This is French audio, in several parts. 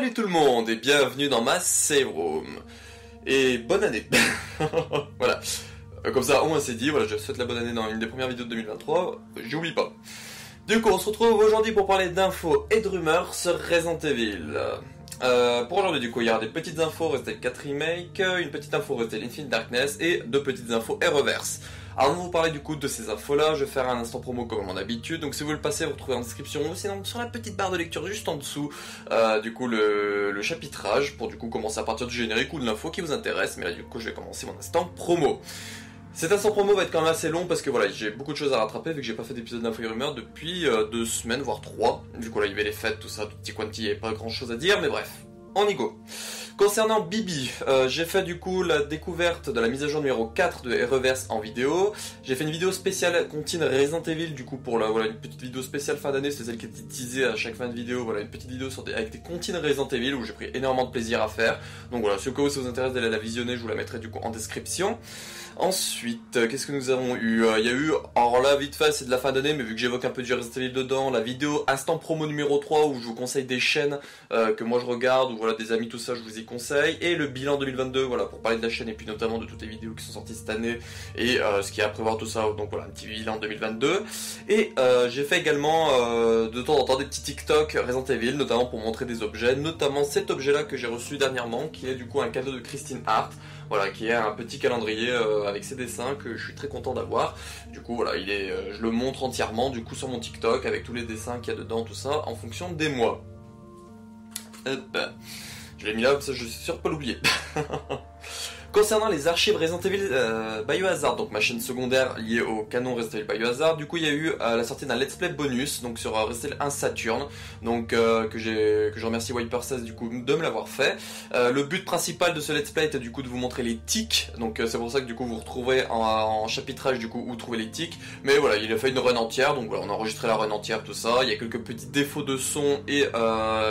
Salut tout le monde et bienvenue dans ma save room. Et bonne année. Voilà. Comme ça, au moins c'est dit, voilà, je souhaite la bonne année dans une des premières vidéos de 2023, j'oublie pas. Du coup, on se retrouve aujourd'hui pour parler d'infos et de rumeurs sur Resident Evil. Pour aujourd'hui, du coup, il y aura des petites infos Resident 4 Remake, une petite info Resident Infinite Darkness et deux petites infos et reverse. Avant de vous parler du coup de ces infos là, je vais faire un instant promo comme à mon habitude, donc si vous le passez, vous retrouvez en description ou sinon sur la petite barre de lecture juste en dessous, du coup le chapitrage pour du coup commencer à partir du générique ou de l'info qui vous intéresse, mais là du coup je vais commencer mon instant promo. Cet instant promo va être quand même assez long parce que voilà, j'ai beaucoup de choses à rattraper vu que j'ai pas fait d'épisode d'info et rumeurs depuis 2 semaines, voire 3. Du coup là il y avait les fêtes, tout ça, tout petit quanti, il n'y avait pas grand chose à dire, mais bref, on y go. Concernant Bibi, j'ai fait du coup la découverte de la mise à jour numéro 4 de Reverse en vidéo. J'ai fait une vidéo spéciale continue Resident Evil du coup pour voilà, une petite vidéo spéciale fin d'année, c'est celle qui était teasée à chaque fin de vidéo, voilà une petite vidéo avec des contines Resident Evil où j'ai pris énormément de plaisir à faire. Donc voilà, si au cas où ça vous intéresse d'aller la visionner, je vous la mettrai du coup en description. Ensuite, qu'est-ce que nous avons eu? Il y a eu, alors là vite fait c'est de la fin d'année, mais vu que j'évoque un peu du Resident Evil dedans, la vidéo instant promo numéro 3 où je vous conseille des chaînes que moi je regarde, ou voilà des amis, tout ça je vous y conseille, et le bilan 2022, voilà pour parler de la chaîne et puis notamment de toutes les vidéos qui sont sorties cette année et ce qu'il y a à prévoir tout ça, donc voilà un petit bilan 2022. Et j'ai fait également de temps en temps des petits TikTok Resident Evil, notamment pour montrer des objets, notamment cet objet là que j'ai reçu dernièrement, qui est du coup un cadeau de Christine Hart. Voilà, qui est un petit calendrier avec ses dessins que je suis très content d'avoir. Du coup, voilà, je le montre entièrement du coup sur mon TikTok avec tous les dessins qu'il y a dedans, tout ça, en fonction des mois. Je l'ai mis là, comme ça je suis sûr de pas l'oublier. Concernant les archives Resident Evil Biohazard, donc ma chaîne secondaire liée au canon Resident Evil Biohazard, du coup il y a eu la sortie d'un let's play bonus, donc sur Resident Evil 1 Saturn, donc que je remercie Wiper16 du coup de me l'avoir fait. Le but principal de ce let's play était du coup de vous montrer les tics, donc c'est pour ça que du coup vous retrouverez en chapitrage du coup où trouver les tics, mais voilà il a fait une run entière, donc voilà on a enregistré la run entière, tout ça, il y a quelques petits défauts de son et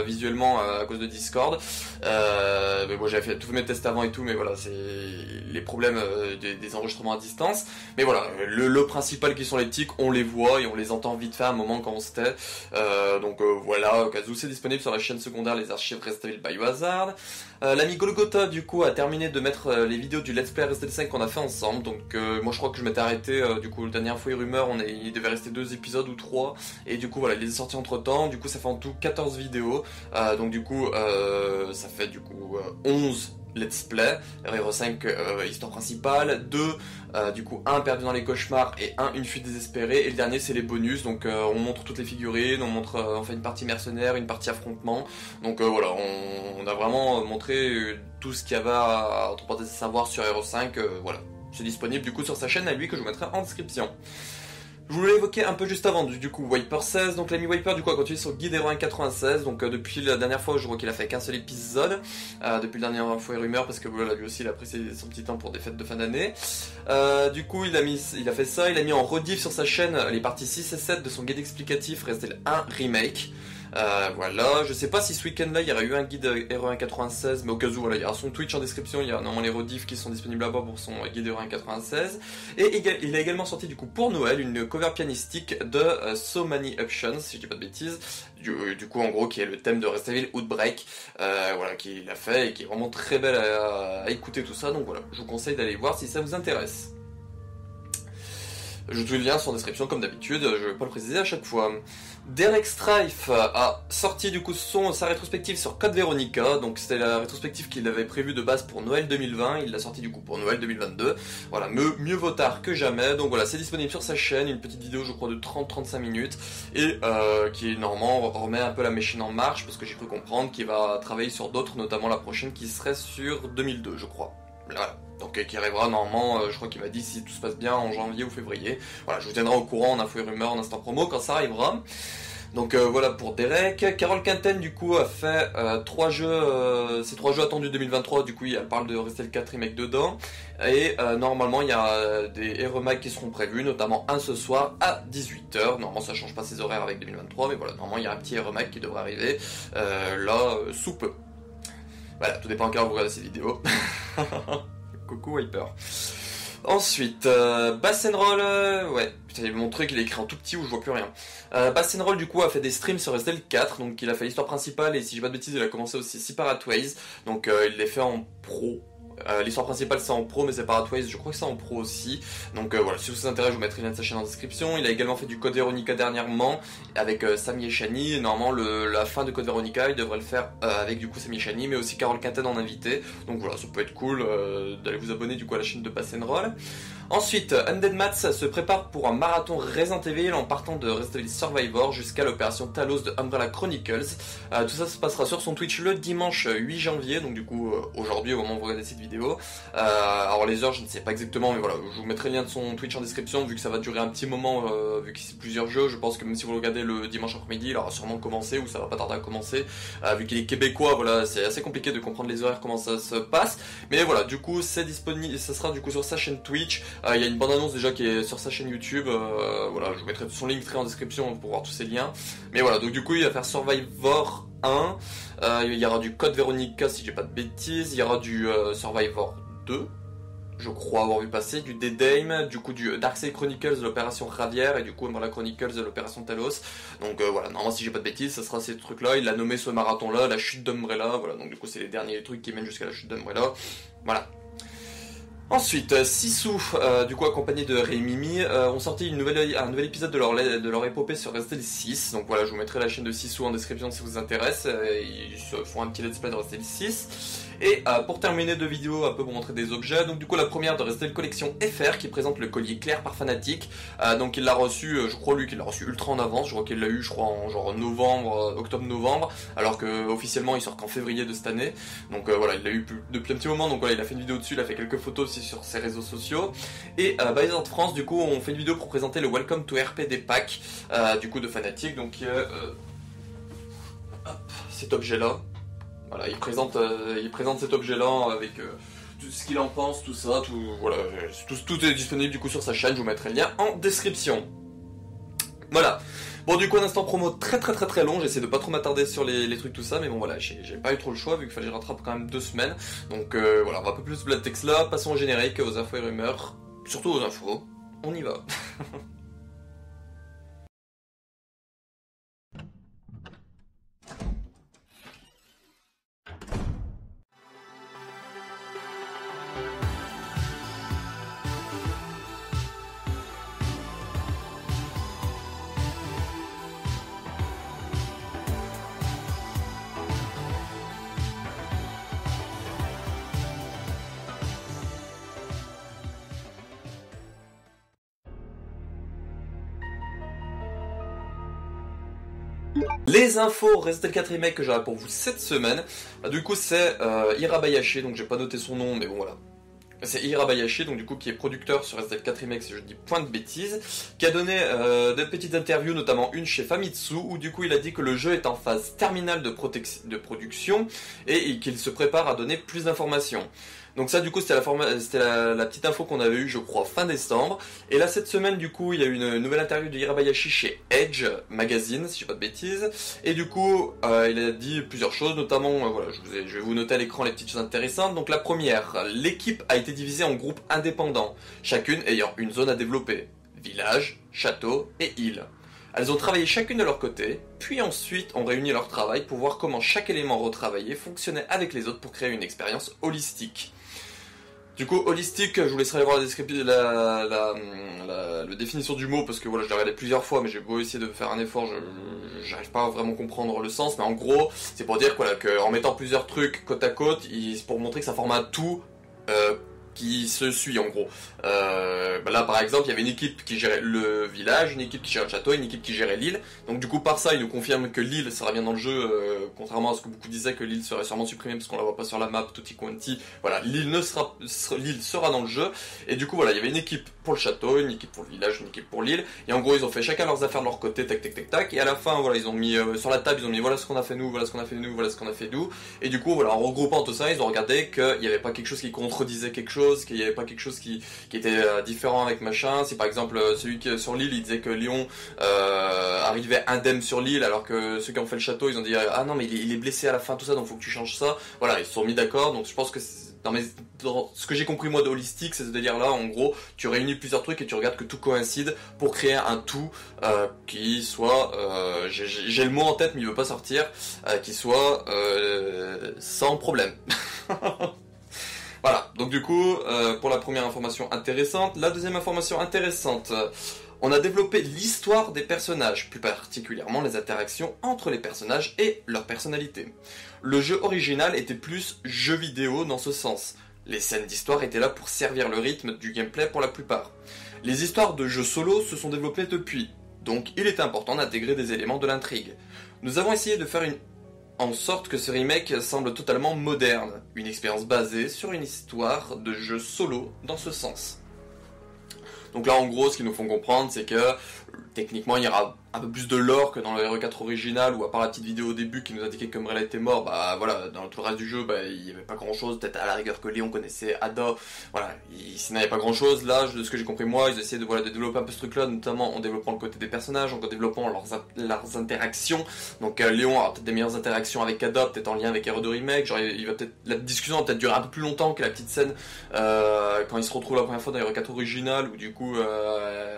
visuellement à cause de Discord, mais bon j'avais fait tous mes tests avant et tout, mais voilà c'est les problèmes des enregistrements à distance, mais voilà le principal qui sont les tics, on les voit et on les entend vite fait à un moment quand on se tait, donc voilà, au cas où c'est disponible sur la chaîne secondaire les archives Resident Evil Biohazard. L'ami Golgotha du coup a terminé de mettre les vidéos du Let's Play Resident Evil 5 qu'on a fait ensemble, donc moi je crois que je m'étais arrêté du coup le dernier info et rumeur, il devait rester 2 épisodes ou 3, et du coup voilà il est sorti entre temps, du coup ça fait en tout 14 vidéos, donc du coup ça fait du coup 11 let's play, RE5 histoire principale, 2 du coup 1 perdu dans les cauchemars et 1 une fuite désespérée, et le dernier c'est les bonus, donc on montre toutes les figurines, on fait une partie mercenaire, une partie affrontement, donc voilà on a vraiment montré tout ce qu'il y avait à entreporter ses savoirs sur RE5, voilà c'est disponible du coup sur sa chaîne à lui que je vous mettrai en description. Je vous l'ai évoqué un peu juste avant, du coup Wiper16, donc l'ami Wiper du coup a continué sur Guide Hero 96, donc depuis la dernière fois je vois qu'il a fait qu'un seul épisode, depuis la dernière info et rumeur, parce que voilà lui aussi il a pris son petit temps pour des fêtes de fin d'année. Du coup il a fait ça, il a mis en rediff sur sa chaîne les parties 6 et 7 de son guide explicatif Resident Evil 1 Remake. Voilà, je sais pas si ce week-end là il y aurait eu un guide Hero 96, mais au cas où voilà, il y aura son Twitch en description, il y a normalement les rediffs qui sont disponibles là-bas pour son guide Hero 96, et il a également sorti du coup pour Noël une cover pianistique de So Many Options, si je dis pas de bêtises, du coup en gros qui est le thème de Resident Evil Outbreak, voilà, qu'il a fait et qui est vraiment très belle à écouter tout ça, donc voilà, je vous conseille d'aller voir si ça vous intéresse. Je te le lien en description comme d'habitude, je vais pas le préciser à chaque fois. Derek Strife a sorti du coup sa rétrospective sur Code Veronica, donc c'était la rétrospective qu'il avait prévue de base pour Noël 2020, il l'a sorti du coup pour Noël 2022, voilà, mieux vaut tard que jamais, donc voilà, c'est disponible sur sa chaîne, une petite vidéo je crois de 30-35 minutes, et qui normalement remet un peu la machine en marche, parce que j'ai cru comprendre qu'il va travailler sur d'autres, notamment la prochaine qui serait sur 2002 je crois. Voilà. Donc qui arrivera normalement, je crois qu'il m'a dit si tout se passe bien en janvier ou février. Voilà, je vous tiendrai au courant en info et rumeur, en instant promo quand ça arrivera. Donc voilà pour Derek. Carole Quinten du coup a fait ces 3 jeux attendus 2023, du coup elle parle de Resident Evil 4 Remake dedans. Et normalement il y a des remakes qui seront prévus, notamment un ce soir à 18 h. Normalement ça change pas ses horaires avec 2023, mais voilà, normalement il y a un petit remake qui devrait arriver là sous peu. Voilà, tout dépend quand vous regardez ces vidéos. Coucou Wiper. Ensuite, Bass and Roll, ouais, putain, mon truc il est écrit en tout petit où je vois plus rien. Bass and Roll du coup a fait des streams sur SDL 4, donc il a fait l'histoire principale et si j'ai pas de bêtises il a commencé aussi Separate Ways, donc il les fait en pro. L'histoire principale c'est en pro mais Separate Ways je crois que c'est en pro aussi. Donc voilà, si vous intéresse je vous mettrai le lien de sa chaîne en description. Il a également fait du Code Veronica dernièrement avec Sami et Shani. Normalement la fin de Code Veronica il devrait le faire avec du coup Sami et Shani mais aussi Carole Quinten en invité. Donc voilà, ça peut être cool d'aller vous abonner du coup à la chaîne de Bass and Roll. Ensuite, Undead Mats se prépare pour un marathon Resident Evil en partant de Resident Evil Survivor jusqu'à l'opération Talos de Umbrella Chronicles. Tout ça se passera sur son Twitch le dimanche 8 janvier, donc du coup aujourd'hui au moment où vous regardez cette vidéo. Alors les heures je ne sais pas exactement mais voilà, je vous mettrai le lien de son Twitch en description vu que ça va durer un petit moment vu qu'il y a plusieurs jeux. Je pense que même si vous le regardez le dimanche après-midi il aura sûrement commencé ou ça va pas tarder à commencer. Vu qu'il est québécois, voilà, c'est assez compliqué de comprendre les horaires, comment ça se passe. Mais voilà, du coup c'est disponible, ça sera du coup sur sa chaîne Twitch. Il y a une bande-annonce déjà qui est sur sa chaîne YouTube, voilà, je vous mettrai son link en description pour voir tous ces liens. Mais voilà, donc du coup il va faire Survivor 1, il y aura du Code Veronica si j'ai pas de bêtises, il y aura du Survivor 2, je crois avoir vu passer, du Dead Aim, du coup du Darkseid Chronicles de l'opération Ravière et du coup Umbrella Chronicles de l'opération Talos. Donc voilà, normalement si j'ai pas de bêtises, ça sera ces trucs là, il a nommé ce marathon là, la chute d'Umbrella, voilà, donc du coup c'est les derniers trucs qui mènent jusqu'à la chute d'Umbrella, voilà. Ensuite, Sisu, du coup accompagné de Rei et Mimi, ont sorti un nouvel épisode de leur épopée sur Resident Evil 6. Donc voilà, je vous mettrai la chaîne de Sisu en description si vous intéresse. Ils se font un petit let's play de Resident Evil 6. Et pour terminer deux vidéos, un peu pour montrer des objets. Donc du coup la première de Resident Evil Collection FR qui présente le collier clair par Fanatic. Donc il l'a reçu, je crois lui qu'il l'a reçu ultra en avance. Je crois qu'il l'a eu, je crois en genre novembre, octobre-novembre. Alors que officiellement il sort qu'en février de cette année. Donc voilà, il l'a eu depuis un petit moment. Donc voilà, il a fait une vidéo dessus, il a fait quelques photos aussi sur ses réseaux sociaux. Et Biohazard France, du coup, on fait une vidéo pour présenter le Welcome to RP des packs du coup de Fnatic. Donc cet objet-là. Voilà, il présente cet objet-là avec tout ce qu'il en pense, tout ça, voilà, tout est disponible du coup sur sa chaîne. Je vous mettrai le lien en description. Voilà. Bon, du coup, un instant promo très long. J'essaie de pas trop m'attarder sur les trucs, tout ça. Mais bon, voilà, j'ai pas eu trop le choix vu qu'il fallait que je rattrape quand même 2 semaines. Donc voilà, on va un peu plus de texte là. Passons au générique, aux infos et rumeurs. Surtout aux infos. On y va. Les infos Resident Evil 4 Remake que j'aurai pour vous cette semaine, du coup c'est Hirabayashi, donc j'ai pas noté son nom mais bon voilà. C'est Hirabayashi, donc du coup qui est producteur sur Resident Evil 4 Remake, si je dis point de bêtises, qui a donné des petites interviews, notamment une chez Famitsu, où du coup il a dit que le jeu est en phase terminale de production et qu'il se prépare à donner plus d'informations. Donc ça du coup c'était la petite info qu'on avait eue je crois fin décembre. Et là cette semaine du coup il y a eu une nouvelle interview de Hirabayashi chez Edge Magazine si je dis pas de bêtises. Et du coup il a dit plusieurs choses, notamment voilà, je vais vous noter à l'écran les petites choses intéressantes. Donc la première, l'équipe a été divisée en groupes indépendants, chacune ayant une zone à développer, village, château et île. Elles ont travaillé chacune de leur côté, puis ensuite ont réuni leur travail pour voir comment chaque élément retravaillé fonctionnait avec les autres pour créer une expérience holistique. Du coup, holistique, je vous laisserai voir la définition du mot parce que voilà, je l'ai regardé plusieurs fois, mais j'ai beau essayer de faire un effort, j'arrive pas à vraiment comprendre le sens. Mais en gros, c'est pour dire voilà, qu'en mettant plusieurs trucs côte à côte, c'est pour montrer que ça forme un tout qui se suit en gros. Là par exemple il y avait une équipe qui gérait le village, une équipe qui gérait le château, une équipe qui gérait l'île. Donc du coup par ça il nous confirme que l'île sera bien dans le jeu, contrairement à ce que beaucoup disaient que l'île serait sûrement supprimée parce qu'on la voit pas sur la map tutti quanti. Voilà, l'île sera dans le jeu. Et du coup voilà, il y avait une équipe pour le château, une équipe pour le village, une équipe pour l'île. Et en gros ils ont fait chacun leurs affaires de leur côté, tac tac tac tac. Et à la fin voilà, ils ont mis sur la table, ils ont mis voilà ce qu'on a fait nous, voilà ce qu'on a fait nous, voilà ce qu'on a fait nous. Et du coup voilà, en regroupant tout ça, ils ont regardé qu'il n'y avait pas quelque chose qui contredisait quelque chose. chose, qu'il n'y avait pas quelque chose qui était différent avec machin. Si par exemple celui qui sur l'île il disait que Léon arrivait indemne sur l'île alors que ceux qui ont fait le château ils ont dit ah non mais il est blessé à la fin tout ça donc faut que tu changes ça. Voilà, ils se sont mis d'accord, donc je pense que dans ce que j'ai compris moi de holistique, c'est ce délire là, en gros, tu réunis plusieurs trucs et tu regardes que tout coïncide pour créer un tout qui soit, j'ai le mot en tête mais il veut pas sortir, qui soit sans problème. Voilà, donc du coup, pour la première information intéressante, la deuxième information intéressante, on a développé l'histoire des personnages, plus particulièrement les interactions entre les personnages et leur personnalité. Le jeu original était plus jeu vidéo dans ce sens. Les scènes d'histoire étaient là pour servir le rythme du gameplay pour la plupart. Les histoires de jeux solo se sont développées depuis, donc il était important d'intégrer des éléments de l'intrigue. Nous avons essayé de faire en sorte que ce remake semble totalement moderne, une expérience basée sur une histoire de jeu solo dans ce sens. Donc là en gros ce qu'ils nous font comprendre c'est que techniquement il y aura un peu plus de lore que dans le RE4 original, où à part la petite vidéo au début qui nous indiquait que Umbrella était mort, bah voilà, dans tout le reste du jeu, bah il y avait pas grand chose, peut-être à la rigueur que Léon connaissait Ada, voilà, sinon il n'y avait pas grand chose. Là, de ce que j'ai compris moi, ils essayaient de développer un peu ce truc là, notamment en développant le côté des personnages, en développant leurs interactions. Donc Léon aura peut-être des meilleures interactions avec Ada, peut-être en lien avec RE2 Remake, genre la discussion va peut-être durer un peu plus longtemps que la petite scène quand il se retrouve la première fois dans RE4 original, où du coup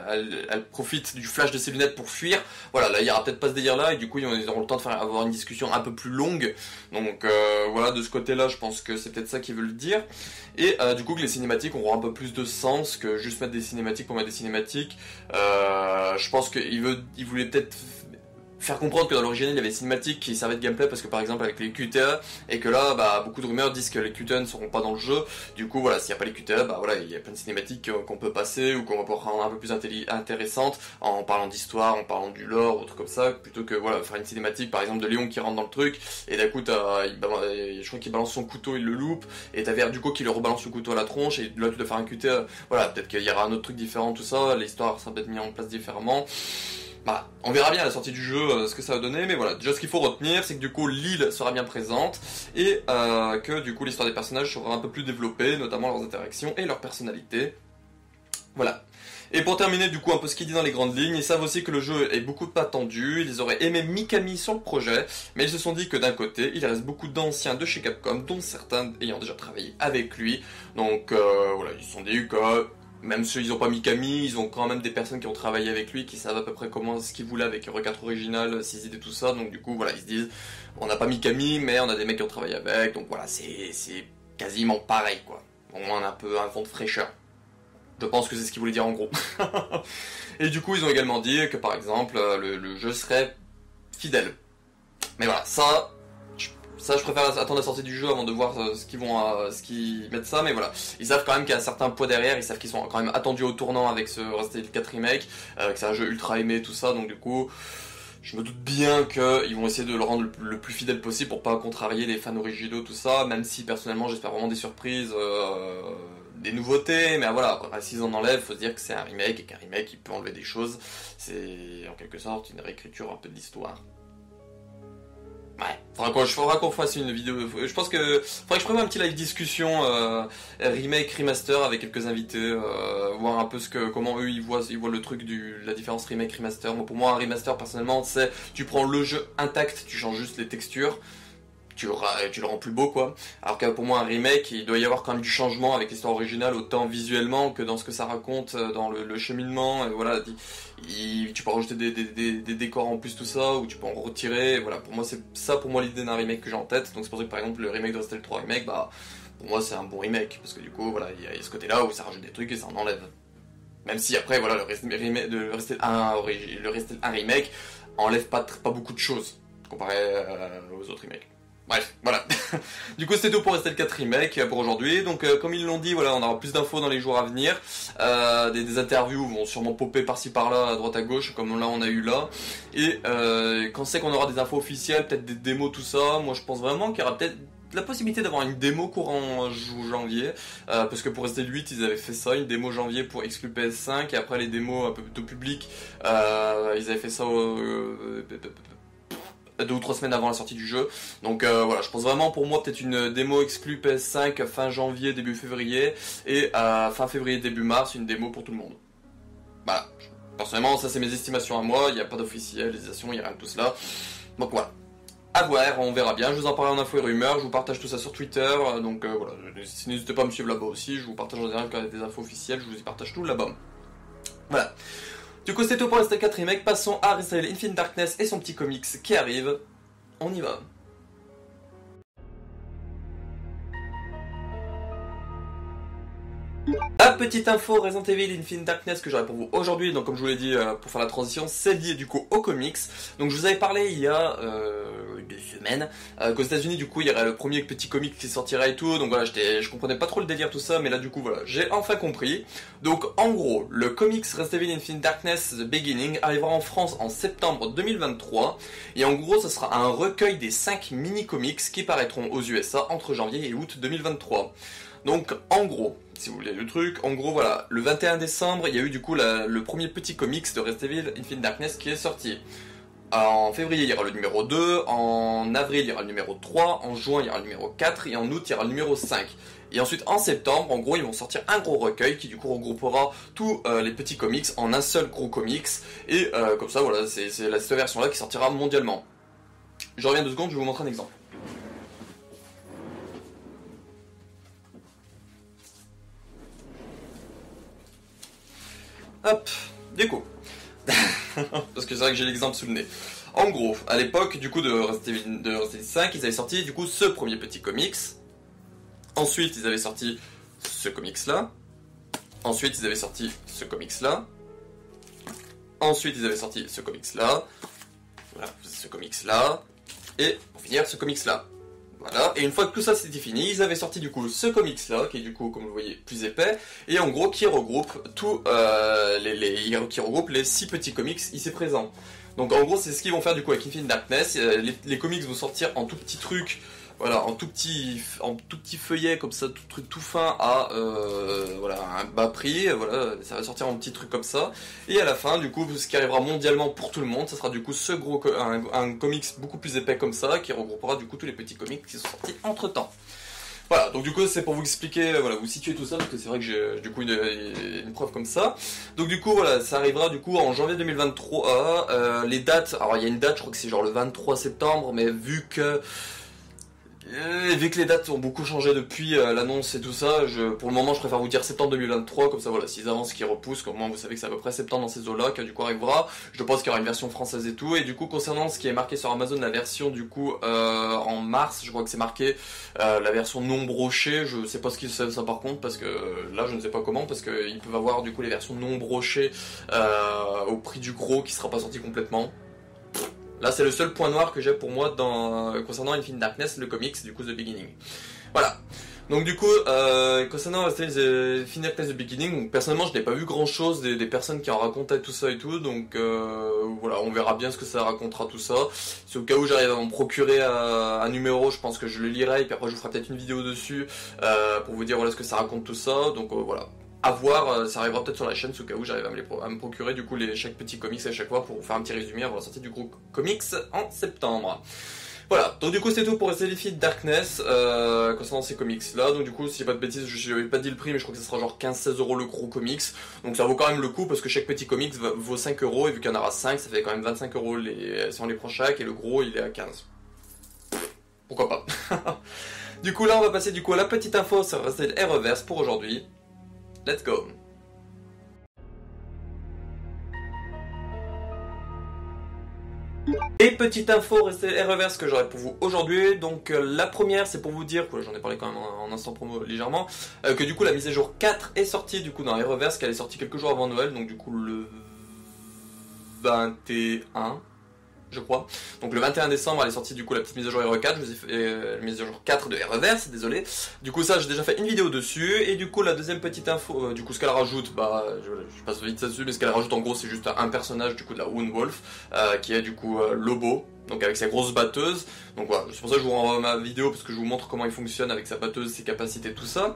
elle profite du flash de ses lunettes pour fuir. Voilà, là il y aura peut-être pas ce délire là et du coup ils auront le temps de avoir une discussion un peu plus longue. Donc voilà, de ce côté là je pense que c'est peut-être ça qu'ils veulent dire. Et du coup que les cinématiques auront un peu plus de sens que juste mettre des cinématiques pour mettre des cinématiques. Je pense qu'il voulait peut-être faire comprendre que dans l'original il y avait des cinématiques qui servaient de gameplay, parce que par exemple avec les QTE, et que là bah beaucoup de rumeurs disent que les QTE ne seront pas dans le jeu. Du coup voilà, s'il n'y a pas les QTE, bah voilà, il y a plein de cinématiques qu'on peut passer ou qu'on va pouvoir rendre un peu plus intéressantes en parlant d'histoire, en parlant du lore ou trucs comme ça, plutôt que voilà faire une cinématique par exemple de Léon qui rentre dans le truc et d'un coup je crois qu'il balance son couteau, il le loupe, et t'as Verdugo qui le rebalance le couteau à la tronche et là tu dois faire un QTE. Voilà, peut-être qu'il y aura un autre truc différent, tout ça, l'histoire sera peut-être mise en place différemment. Bah, on verra bien à la sortie du jeu ce que ça va donner, mais voilà, déjà ce qu'il faut retenir, c'est que du coup l'île sera bien présente, et que du coup l'histoire des personnages sera un peu plus développée, notamment leurs interactions et leur personnalité. Voilà. Et pour terminer du coup un peu ce qu'il dit dans les grandes lignes, ils savent aussi que le jeu est beaucoup attendu, ils auraient aimé Mikami sur le projet, mais ils se sont dit que d'un côté, il reste beaucoup d'anciens de chez Capcom, dont certains ayant déjà travaillé avec lui, donc voilà, ils se sont dit que même ceux ils n'ont pas Mikami, ils ont quand même des personnes qui ont travaillé avec lui, qui savent à peu près comment ce qu'il voulait avec RE4 original, ses idées, tout ça. Donc du coup, voilà, ils se disent, on n'a pas Mikami, mais on a des mecs qui ont travaillé avec. Donc voilà, c'est quasiment pareil, quoi. Au moins un peu un vent de fraîcheur. Je pense que c'est ce qu'ils voulaient dire en gros. Et du coup, ils ont également dit que par exemple, le jeu serait fidèle. Mais voilà, ça, je préfère attendre la sortie du jeu avant de voir ce qu'ils mettent ça, mais voilà. Ils savent quand même qu'il y a un certain poids derrière, ils savent qu'ils sont quand même attendus au tournant avec ce Resident Evil 4 Remake, que c'est un jeu ultra aimé, tout ça, donc du coup, je me doute bien qu'ils vont essayer de le rendre le plus fidèle possible pour pas contrarier les fans originaux, tout ça, même si personnellement j'espère vraiment des surprises, des nouveautés, mais voilà, s'ils en enlèvent, faut se dire que c'est un remake, et qu'un remake il peut enlever des choses, c'est en quelque sorte une réécriture un peu de l'histoire. Ouais, faudra qu'on fasse une vidéo. Je pense que faudra que je prenne un petit live discussion remake, remaster avec quelques invités, voir un peu comment eux ils voient le truc la différence remake remaster. Moi, pour moi un remaster personnellement c'est tu prends le jeu intact, tu changes juste les textures, tu le rends plus beau quoi. Alors que pour moi un remake, il doit y avoir quand même du changement avec l'histoire originale, autant visuellement que dans ce que ça raconte, dans le cheminement, et voilà, tu peux rajouter des décors en plus, tout ça, ou tu peux en retirer, voilà, pour moi c'est ça pour moi l'idée d'un remake que j'ai en tête. Donc c'est pour ça que par exemple le remake de Resident Evil 3 Remake, bah pour moi c'est un bon remake, parce que du coup voilà, il y a ce côté là où ça rajoute des trucs et ça en enlève. Même si après voilà, le Resident Evil 1 Remake enlève pas beaucoup de choses comparé aux autres remakes. Bref, voilà. Du coup, c'était tout pour Resident 4 Remake pour aujourd'hui. Donc, comme ils l'ont dit, voilà, on aura plus d'infos dans les jours à venir. Des interviews vont sûrement popper par-ci par-là, à droite à gauche, comme là on a eu là. Et quand c'est qu'on aura des infos officielles, peut-être des démos, tout ça, moi je pense vraiment qu'il y aura peut-être la possibilité d'avoir une démo courant janvier, parce que pour Resident 8 ils avaient fait ça, une démo janvier pour exclu PS5, et après les démos un peu de public, ils avaient fait ça 2 ou 3 semaines avant la sortie du jeu. Donc voilà, je pense vraiment pour moi peut-être une démo exclue PS5 fin janvier, début février, et fin février, début mars, une démo pour tout le monde. Voilà, personnellement ça c'est mes estimations à moi, il n'y a pas d'officialisation, il n'y a rien de tout cela. Donc voilà. À voir, on verra bien, je vous en parlerai en info et rumeurs, je vous partage tout ça sur Twitter, donc voilà, n'hésitez pas à me suivre là-bas aussi, je vous partage en général quand il y a des infos officielles, je vous y partage tout là-bas. Voilà. Du coup c'est tout pour Resident 4 Remake, passons à Resident Evil Infinite Darkness et son petit comics qui arrive, on y va. La petite info Resident Evil Infinite Darkness que j'aurai pour vous aujourd'hui, donc comme je vous l'ai dit pour faire la transition, c'est lié du coup aux comics. Donc je vous avais parlé il y a 2 semaines qu'aux États-Unis du coup il y aurait le premier petit comic qui sortirait et tout, donc voilà je comprenais pas trop le délire tout ça, mais là du coup voilà j'ai enfin compris. Donc en gros le comics Resident Evil Infinite Darkness The Beginning arrivera en France en septembre 2023 et en gros ce sera un recueil des 5 mini-comics qui paraîtront aux USA entre janvier et août 2023. Donc en gros, si vous voulez le truc, en gros voilà, le 21 décembre, il y a eu du coup le premier petit comics de Resident Evil Infinite Darkness qui est sorti. En février, il y aura le numéro 2, en avril, il y aura le numéro 3, en juin, il y aura le numéro 4, et en août, il y aura le numéro 5. Et ensuite, en septembre, en gros, ils vont sortir un gros recueil qui du coup regroupera tous les petits comics en un seul gros comics. Et comme ça, voilà, c'est cette version-là qui sortira mondialement. Je reviens 2 secondes, je vais vous montrer un exemple. Hop, du coup. Parce que c'est vrai que j'ai l'exemple sous le nez. En gros, à l'époque du coup de Resident Evil 5, ils avaient sorti du coup ce premier petit comics. Ensuite, ils avaient sorti ce comics là. Ensuite, ils avaient sorti ce comics là. Ensuite, ils avaient sorti ce comics là. Voilà, ce comics là. Et pour finir, ce comics là. Voilà, et une fois que tout ça c'était fini, ils avaient sorti du coup ce comics là, qui est du coup, comme vous voyez, plus épais, et en gros qui regroupe qui regroupe les 6 petits comics ici présents. Donc en gros c'est ce qu'ils vont faire du coup avec Infinite Darkness, les comics vont sortir en tout petit truc, voilà, en tout petit feuillet comme ça, tout truc tout fin à voilà, un bas prix, voilà, ça va sortir en petit truc comme ça. Et à la fin, du coup, ce qui arrivera mondialement pour tout le monde, ça sera du coup un comics beaucoup plus épais comme ça, qui regroupera du coup tous les petits comics qui sont sortis entre temps. Voilà, donc du coup c'est pour vous expliquer, voilà, vous situer tout ça, parce que c'est vrai que j'ai du coup une preuve comme ça. Donc du coup voilà, ça arrivera du coup en janvier 2023, les dates, alors il y a une date, je crois que c'est genre le 23 septembre, mais vu que les dates ont beaucoup changé depuis l'annonce et tout ça, pour le moment je préfère vous dire septembre 2023, comme ça voilà, s'ils avancent, qu'ils repoussent, comme moi vous savez que c'est à peu près septembre dans ces eaux-là, que du coup arrivera. Je pense qu'il y aura une version française et tout, et du coup concernant ce qui est marqué sur Amazon, la version du coup en mars, je crois que c'est marqué la version non brochée, je sais pas ce qu'ils savent ça par contre, parce que là je ne sais pas comment, parce qu'ils peuvent avoir du coup les versions non brochées au prix du gros qui sera pas sorti complètement. Là, c'est le seul point noir que j'ai pour moi concernant Infinite Darkness, le comics, du coup, The Beginning. Voilà. Donc, du coup, concernant Infinite Darkness, The Beginning, personnellement, je n'ai pas vu grand-chose des personnes qui en racontaient tout ça et tout, donc voilà, on verra bien ce que ça racontera tout ça. Si au cas où j'arrive à me procurer un numéro, je pense que je le lirai, et puis après, je vous ferai peut-être une vidéo dessus pour vous dire voilà ce que ça raconte tout ça, donc voilà. À voir, ça arrivera peut-être sur la chaîne, au cas où j'arrive à me procurer du coup chaque petit comics à chaque fois pour faire un petit résumé avant la sortie du groupe comics en septembre. Voilà, donc du coup c'est tout pour Resident Evil Darkness concernant ces comics là. Donc du coup si j'ai pas de bêtises, je n'avais pas dit le prix mais je crois que ça sera genre 15-16 € le gros comics. Donc ça vaut quand même le coup parce que chaque petit comics vaut 5 € et vu qu'il y en aura 5 ça fait quand même 25 € si on les prend chaque, et le gros il est à 15. Pourquoi pas. Du coup là on va passer du coup à la petite info sur Resident Evil Reverse pour aujourd'hui. Let's go. Et petite info reverse que j'aurai pour vous aujourd'hui. Donc la première c'est pour vous dire, j'en ai parlé quand même en instant promo légèrement, que du coup la mise à jour 4 est sortie du coup dans reverse, qu'elle est sortie quelques jours avant Noël, donc du coup le 21 je crois. Donc le 21 décembre elle est sortie du coup la petite mise à jour RE4, je vous ai fait mise à jour 4 de Reverse, désolé. Du coup ça j'ai déjà fait une vidéo dessus, et du coup la deuxième petite info, du coup ce qu'elle rajoute, bah je passe vite dessus, mais ce qu'elle rajoute en gros c'est juste un personnage du coup de la Wound Wolf, qui est du coup Lobo, donc avec sa grosse batteuse. Donc voilà, c'est pour ça que je vous renvoie ma vidéo, parce que je vous montre comment il fonctionne avec sa batteuse, ses capacités, tout ça.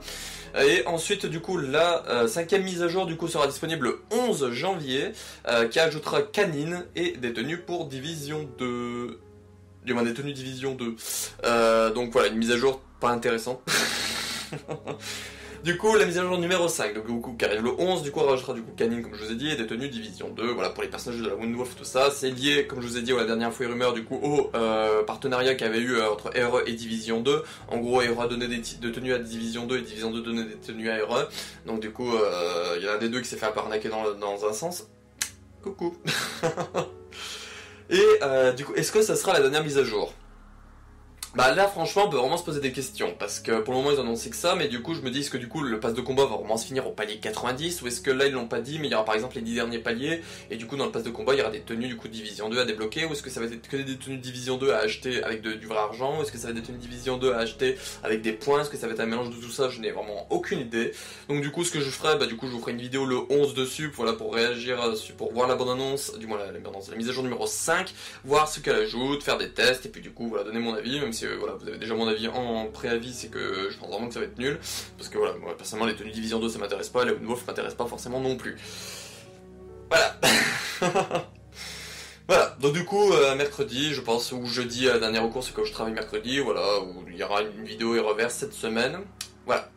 Et ensuite du coup la cinquième mise à jour du coup sera disponible le 11 janvier, qui ajoutera Canine et des tenues pour Division 2. du moins des tenues Division 2. Donc voilà, une mise à jour pas intéressante. Du coup, la mise à jour numéro 5, donc du coup, qui arrive le 11, du coup, on rajoutera du coup Canine, comme je vous ai dit, et des tenues Division 2, voilà, pour les personnages de la Lone Wolf, tout ça. C'est lié, comme je vous ai dit, la dernière fois, rumeur, du coup, au partenariat qu'il y avait eu entre RE et Division 2. En gros, RE a donné des tenues à Division 2 et Division 2 donnait des tenues à RE. Donc du coup, il y en a des deux qui s'est fait un peu arnaquer dans un sens. Coucou. Et du coup, est-ce que ça sera la dernière mise à jour? Bah là franchement on peut vraiment se poser des questions, parce que pour le moment ils ont annoncé que ça, mais du coup je me dis est-ce que du coup le pass de combat va vraiment se finir au palier 90, ou est-ce que là ils l'ont pas dit mais il y aura par exemple les 10 derniers paliers, et du coup dans le pass de combat il y aura des tenues du coup Division 2 à débloquer, ou est-ce que ça va être que des tenues Division 2 à acheter avec du vrai argent, ou est-ce que ça va être des tenues Division 2 à acheter avec des points, est-ce que ça va être un mélange de tout ça, je n'ai vraiment aucune idée. Donc du coup ce que je ferai, bah du coup je vous ferai une vidéo le 11 dessus, voilà, pour réagir, pour voir la bande annonce, du moins la mise à jour numéro 5, voir ce qu'elle ajoute, faire des tests, et puis du coup voilà donner mon avis, même si voilà vous avez déjà mon avis en préavis, c'est que je pense vraiment que ça va être nul, parce que voilà, moi personnellement les tenues Division 2 ça m'intéresse pas, les Lone Wolf m'intéresse pas forcément non plus. Voilà. Voilà, donc du coup mercredi je pense, ou jeudi dernier recours, c'est que je travaille mercredi, voilà, où il y aura une vidéo et reverse cette semaine, voilà.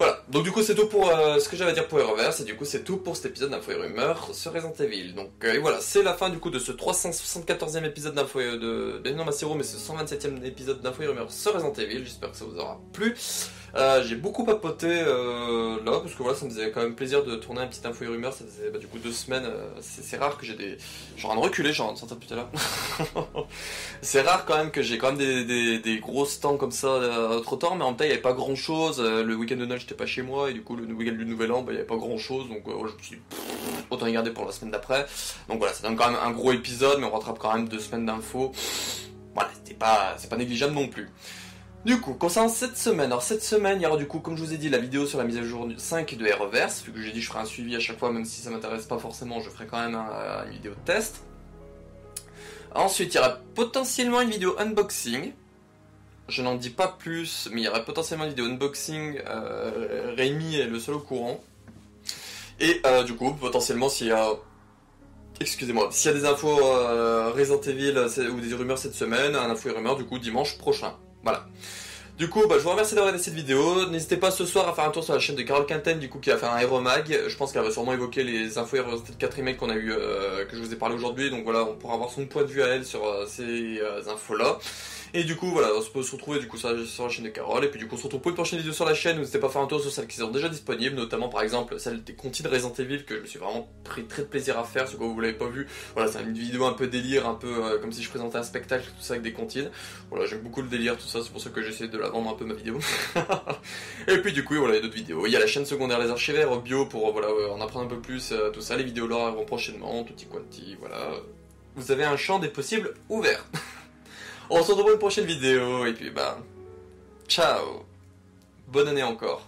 Voilà, donc du coup c'est tout pour ce que j'avais à dire pour Reverse, et du coup c'est tout pour cet épisode d'Info et Rumeurs sur Resident Evil. Donc et voilà, c'est la fin du coup de ce 374e épisode d'Info et non Massiro, mais ce 127e épisode d'Info et Rumeurs sur Resident Evil, j'espère que ça vous aura plu. J'ai beaucoup papoté là, parce que voilà, ça me faisait quand même plaisir de tourner un petit Info et Rumeurs, ça faisait du coup 2 semaines, c'est rare que j'ai des... Genre en reculer, genre en sortant tout à l'heure. C'est rare quand même que j'ai quand même des gros temps comme ça trop tard, mais en même temps il n'y avait pas grand chose, le week-end de Noël j'étais pas chez moi, et du coup le week-end du Nouvel An, bah, il n'y avait pas grand chose, donc je me suis dit, autant y garder pour la semaine d'après. Donc voilà, ça donne quand même un gros épisode, mais on rattrape quand même 2 semaines d'infos. Voilà, c'est pas négligeable non plus. Du coup, concernant cette semaine, alors cette semaine, il y aura du coup, comme je vous ai dit, la vidéo sur la mise à jour 5 de Reverse, vu que j'ai dit je ferai un suivi à chaque fois, même si ça m'intéresse pas forcément, je ferai quand même une vidéo de test. Ensuite, il y aura potentiellement une vidéo unboxing. Je n'en dis pas plus, mais il y aura potentiellement une vidéo unboxing, Rémi est le seul au courant. Et du coup, potentiellement, s'il y a... Excusez-moi, s'il y a des infos Resident Evil ou des rumeurs cette semaine, un info et rumeur du coup dimanche prochain. Voilà. Du coup, bah, je vous remercie d'avoir regardé cette vidéo. N'hésitez pas ce soir à faire un tour sur la chaîne de Carole Quinten, du coup, qui a fait un Hero Mag. Je pense qu'elle va sûrement évoquer les infos et Resident Evil 4 Remake qu'on a eu, que je vous ai parlé aujourd'hui. Donc voilà, on pourra avoir son point de vue à elle sur ces infos-là. Et du coup, voilà, on peut se retrouver du coup sur la chaîne de Carole. Et puis du coup, on se retrouve pour une prochaine vidéo sur la chaîne. N'hésitez pas à faire un tour sur celles qui sont déjà disponibles, notamment par exemple celle des contis de Resident Evil que je me suis vraiment pris très de plaisir à faire. Ce que vous l'avez pas vu, voilà, c'est une vidéo un peu délire, un peu comme si je présentais un spectacle, tout ça avec des contis. Voilà, j'aime beaucoup le délire, tout ça, c'est pour ça que j'essaie de la vendre un peu ma vidéo. Et puis du coup, voilà, il y a d'autres vidéos. Il y a la chaîne secondaire Les Archivaires bio pour voilà, en apprendre un peu plus, tout ça. Les vidéos là arriveront prochainement, tutti quanti, voilà. Vous avez un champ des possibles ouvert. On se retrouve pour une prochaine vidéo, et puis bah, ciao, bonne année encore.